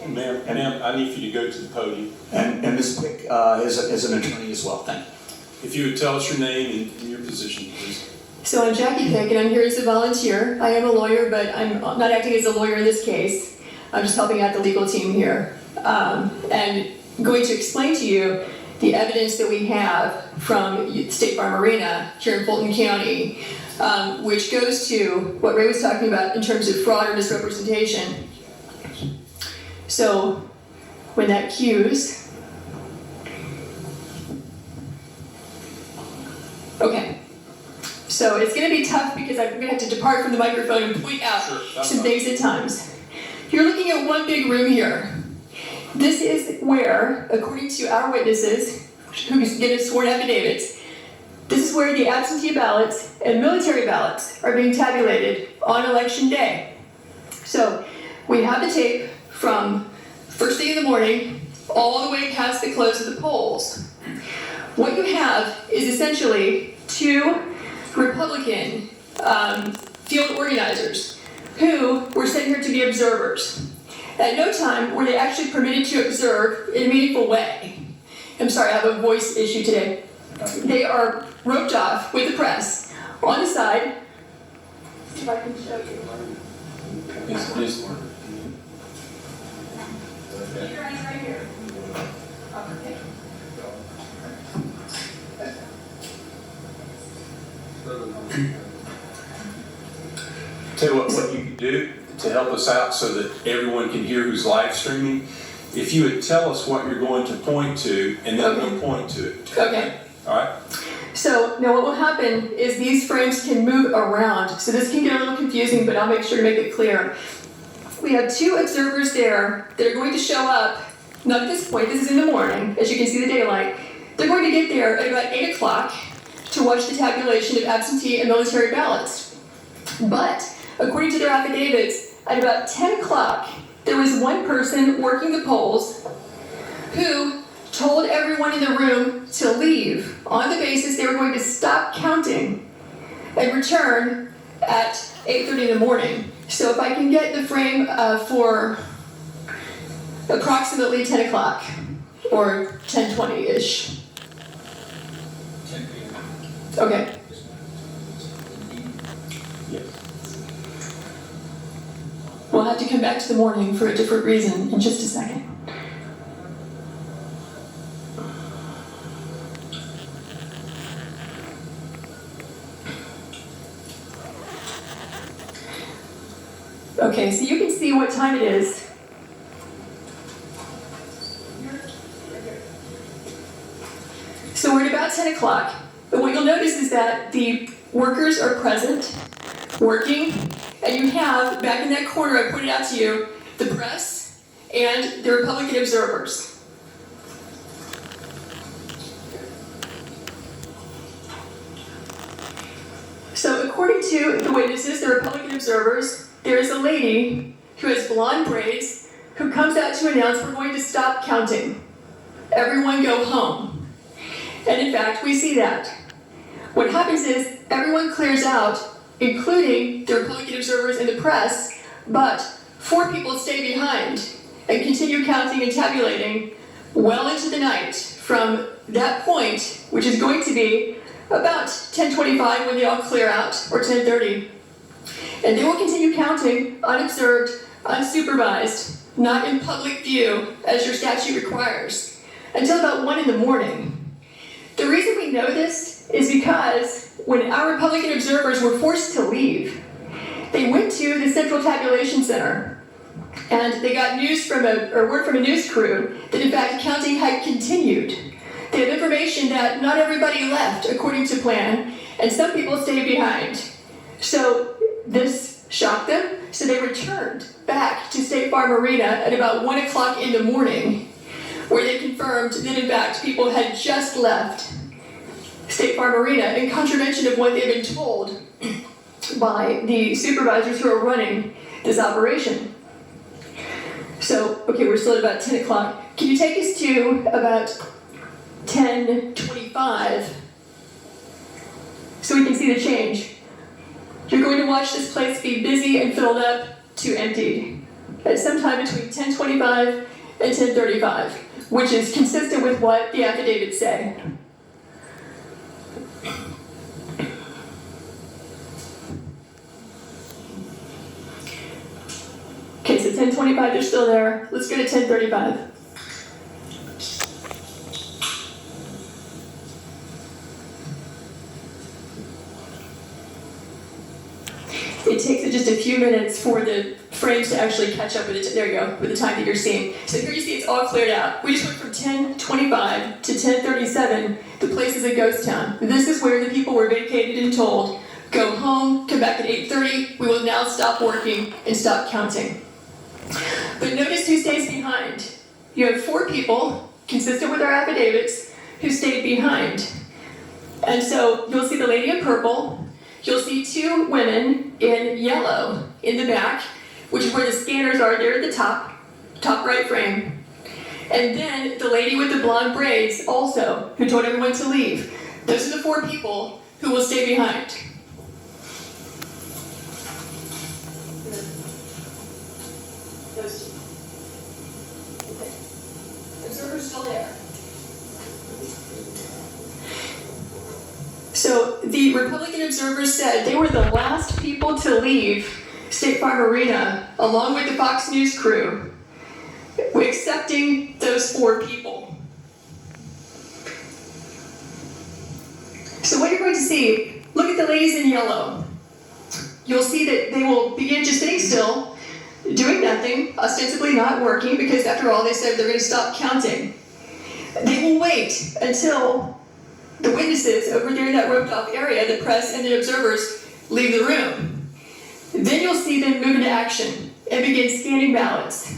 Ma'am, I need for you to go to the podium. And Ms. Quick is an attorney as well, thank you. If you would tell us your name and your position, please. So I'm Jackie Pick, and I'm here as a volunteer. I am a lawyer, but I'm not acting as a lawyer in this case. I'm just helping out the legal team here. And going to explain to you the evidence that we have from State Farm Arena here in Fulton County, which goes to what Ray was talking about in terms of fraud or misrepresentation. So when that cues, okay. So it's going to be tough because I'm going to have to depart from the microphone and point out some things at times. You're looking at one big room here. This is where, according to our witnesses, who give us sworn affidavits, this is where the absentee ballots and military ballots are being tabulated on election day. So we have the tape from first thing in the morning all the way past the close of the polls. What you have is essentially two Republican field organizers who were sent here to be observers. At no time were they actually permitted to observe in a meaningful way. I'm sorry, I have a voice issue today. They are roped off with the press on the side. If I can show you. Yes. Right here. Okay. Tell you what you can do to help us out so that everyone can hear who's live streaming. If you would tell us what you're going to point to, and then we'll point to it. Okay. All right. So now what will happen is these frames can move around. So this can get a little confusing, but I'll make sure to make it clear. We have two observers there that are going to show up, not at this point, this is in the morning, as you can see the daylight. They're going to get there at about 8 o'clock to watch the tabulation of absentee and military ballots. But according to their affidavits, at about 10 o'clock, there was one person working the polls who told everyone in the room to leave on the basis they were going to stop counting and return at 8:30 in the morning. So if I can get the frame for approximately 10 o'clock or 10:20-ish. 10 p.m. Okay. Yes. We'll have to come back to the morning for a different reason in just a second. Okay, so you can see what time it is. So we're at about 10 o'clock. But what you'll notice is that the workers are present, working, and you have, back in that corner I pointed out to you, the press and the Republican observers. So according to the witnesses, the Republican observers, there is a lady who has blonde braids who comes out to announce we're going to stop counting. Everyone go home. And in fact, we see that. What happens is everyone clears out, including the Republican observers and the press, but 4 people stay behind and continue counting and tabulating well into the night from that point, which is going to be about 10:25 when they all clear out, or 10:30. And they will continue counting unobserved, unsupervised, not in public view, as your statute requires, until about 1 in the morning. The reason we know this is because when our Republican observers were forced to leave, they went to the Central Tabulation Center, and they got word from a news crew that in fact counting had continued. They have information that not everybody left according to plan, and some people stayed behind. So this shocked them, so they returned back to State Farm Arena at about 1 o'clock in the morning, where they confirmed that in fact people had just left State Farm Arena in contravention of what they've been told by the supervisors who are running this operation. So, okay, we're still at about 10 o'clock. Can you take us to about 10:25 so we can see the change? You're going to watch this place be busy and filled up to empty at some time between 10:25 and 10:35, which is consistent with what the affidavits say. Okay, so 10:25, they're still there. Let's go to 10:35. It takes it just a few minutes for the frames to actually catch up with it. There you go, with the time that you're seeing. So here you see it's all cleared out. We just went from 10:25 to 10:37. The place is a ghost town. This is where the people were vacated and told, go home, come back at 8:30. We will now stop working and stop counting. But notice who stays behind. You have 4 people, consistent with our affidavits, who stayed behind. And so you'll see the lady in purple. You'll see 2 women in yellow in the back, which is where the scanners are there at the top right frame. And then the lady with the blonde braids also, who told everyone to leave. Those are the 4 people who will stay behind. Those 2. Okay. Observer's still there. So the Republican observers said they were the last people to leave State Farm Arena, along with the Fox News crew, accepting those 4 people. So what you're going to see, look at the ladies in yellow. You'll see that they will begin just sitting still, doing nothing, ostensibly not working, because after all, they said they're going to stop counting. They will wait until the witnesses over there in that roped off area, the press and the observers, leave the room. Then you'll see them move into action and begin scanning ballots.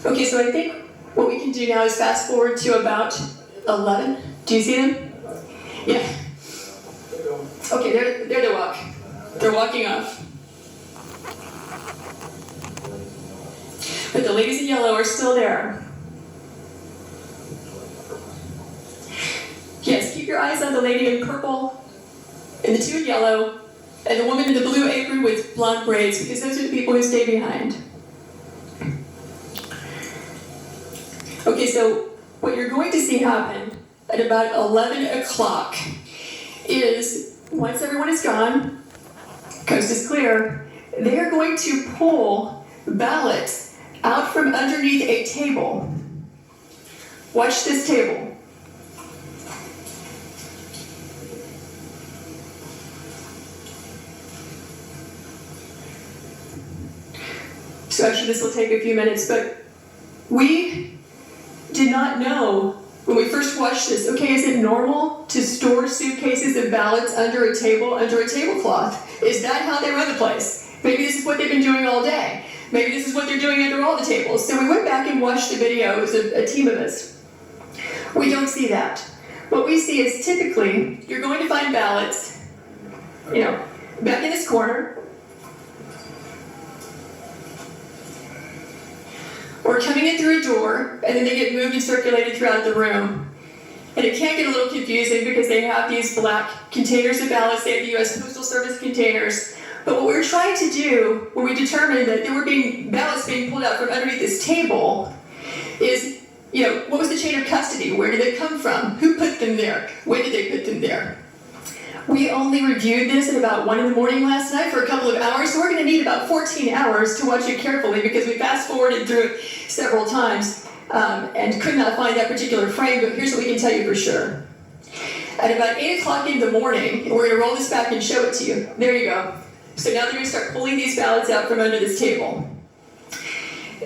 Okay, so I think what we can do now is fast forward to about 11. Do you see them? Yeah. Okay, there they walk. They're walking off. But the ladies in yellow are still there. Yes, keep your eyes on the lady in purple, and the 2 in yellow, and the woman in the blue apron with blonde braids, because those are the people who stay behind. Okay, so what you're going to see happen at about 11 o'clock is, once everyone is gone, coast is clear, they are going to pull ballots out from underneath a table. Watch this table. So actually this will take a few minutes, but we did not know when we first watched this, okay, is it normal to store suitcases of ballots under a tablecloth? Is that how they run the place? Maybe this is what they've been doing all day. Maybe this is what they're doing under all the tables. So we went back and watched the video. It was a team of us. We don't see that. What we see is typically you're going to find ballots, back in this corner, or coming in through a door, and then they get moved and circulated throughout the room. And it can get a little confusing because they have these black containers of ballots. They have the U.S. Postal Service containers. But what we were trying to do when we determined that there were ballots being pulled out from underneath this table is, what was the chain of custody? Where did they come from? Who put them there? When did they put them there? We only reviewed this at about 1 in the morning last night for a couple of hours, so we're going to need about 14 hours to watch it carefully because we fast-forwarded through it several times and could not find that particular frame, but here's what we can tell you for sure. At about 8 o'clock in the morning, and we're going to roll this back and show it to you. There you go. So now they're going to start pulling these ballots out from under this table.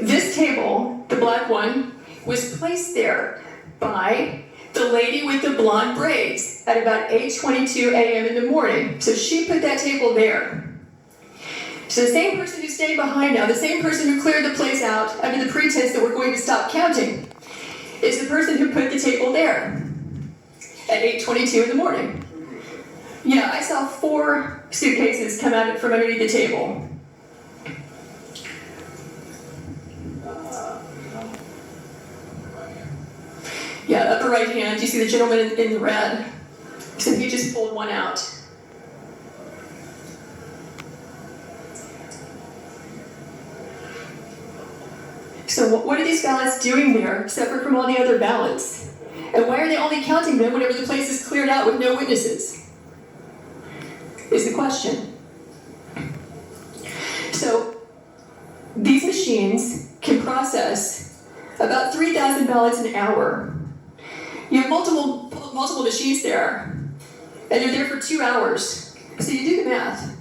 This table, the black one, was placed there by the lady with the blonde braids at about 8:22 a.m. in the morning. So she put that table there. So the same person who's staying behind now, the same person who cleared the place out under the pretense that we're going to stop counting, is the person who put the table there at 8:22 in the morning. Yeah, I saw 4 suitcases come out from underneath the table. Yeah, upper right hand, you see the gentleman in the red. So he just pulled one out. So what are these ballots doing there, separate from all the other ballots? And why are they only counting them whenever the place is cleared out with no witnesses? Is the question. So these machines can process about 3,000 ballots an hour. You have multiple machines there, and they're there for 2 hours. So you do the math.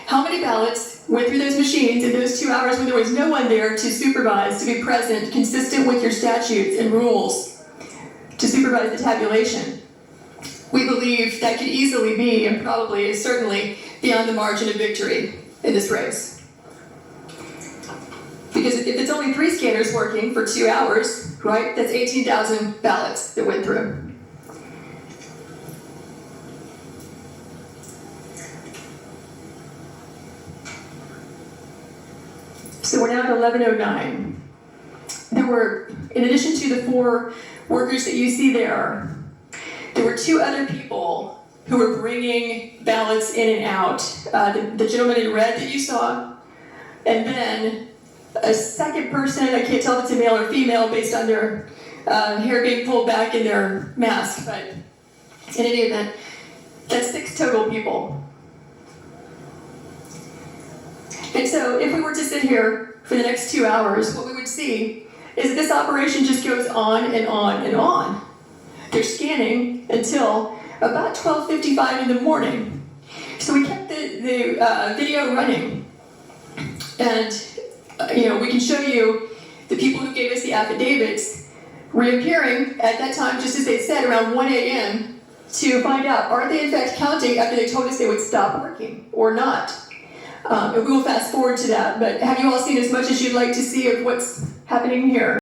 How many ballots went through those machines in those 2 hours when there was no one there to supervise, to be present, consistent with your statutes and rules, to supervise the tabulation? We believe that could easily be, and probably is certainly, beyond the margin of victory in this race. Because if it's only 3 scanners working for 2 hours, right, that's 18,000 ballots that went through. So we're now at 11:09. There were, in addition to the 4 workers that you see there were 2 other people who were bringing ballots in and out. The gentleman in red that you saw, and then a second person, I can't tell if it's a male or female based on their hair being pulled back in their mask, but in any event, that's 6 total people. And so if we were to sit here for the next 2 hours, what we would see is that this operation just goes on and on and on. They're scanning until about 12:55 in the morning. So we kept the video running. And we can show you the people who gave us the affidavits reappearing at that time, just as they said, around 1 a.m. to find out, are they in fact counting after they told us they would stop working or not? And we will fast forward to that, but have you all seen as much as you'd like to see of what's happening here?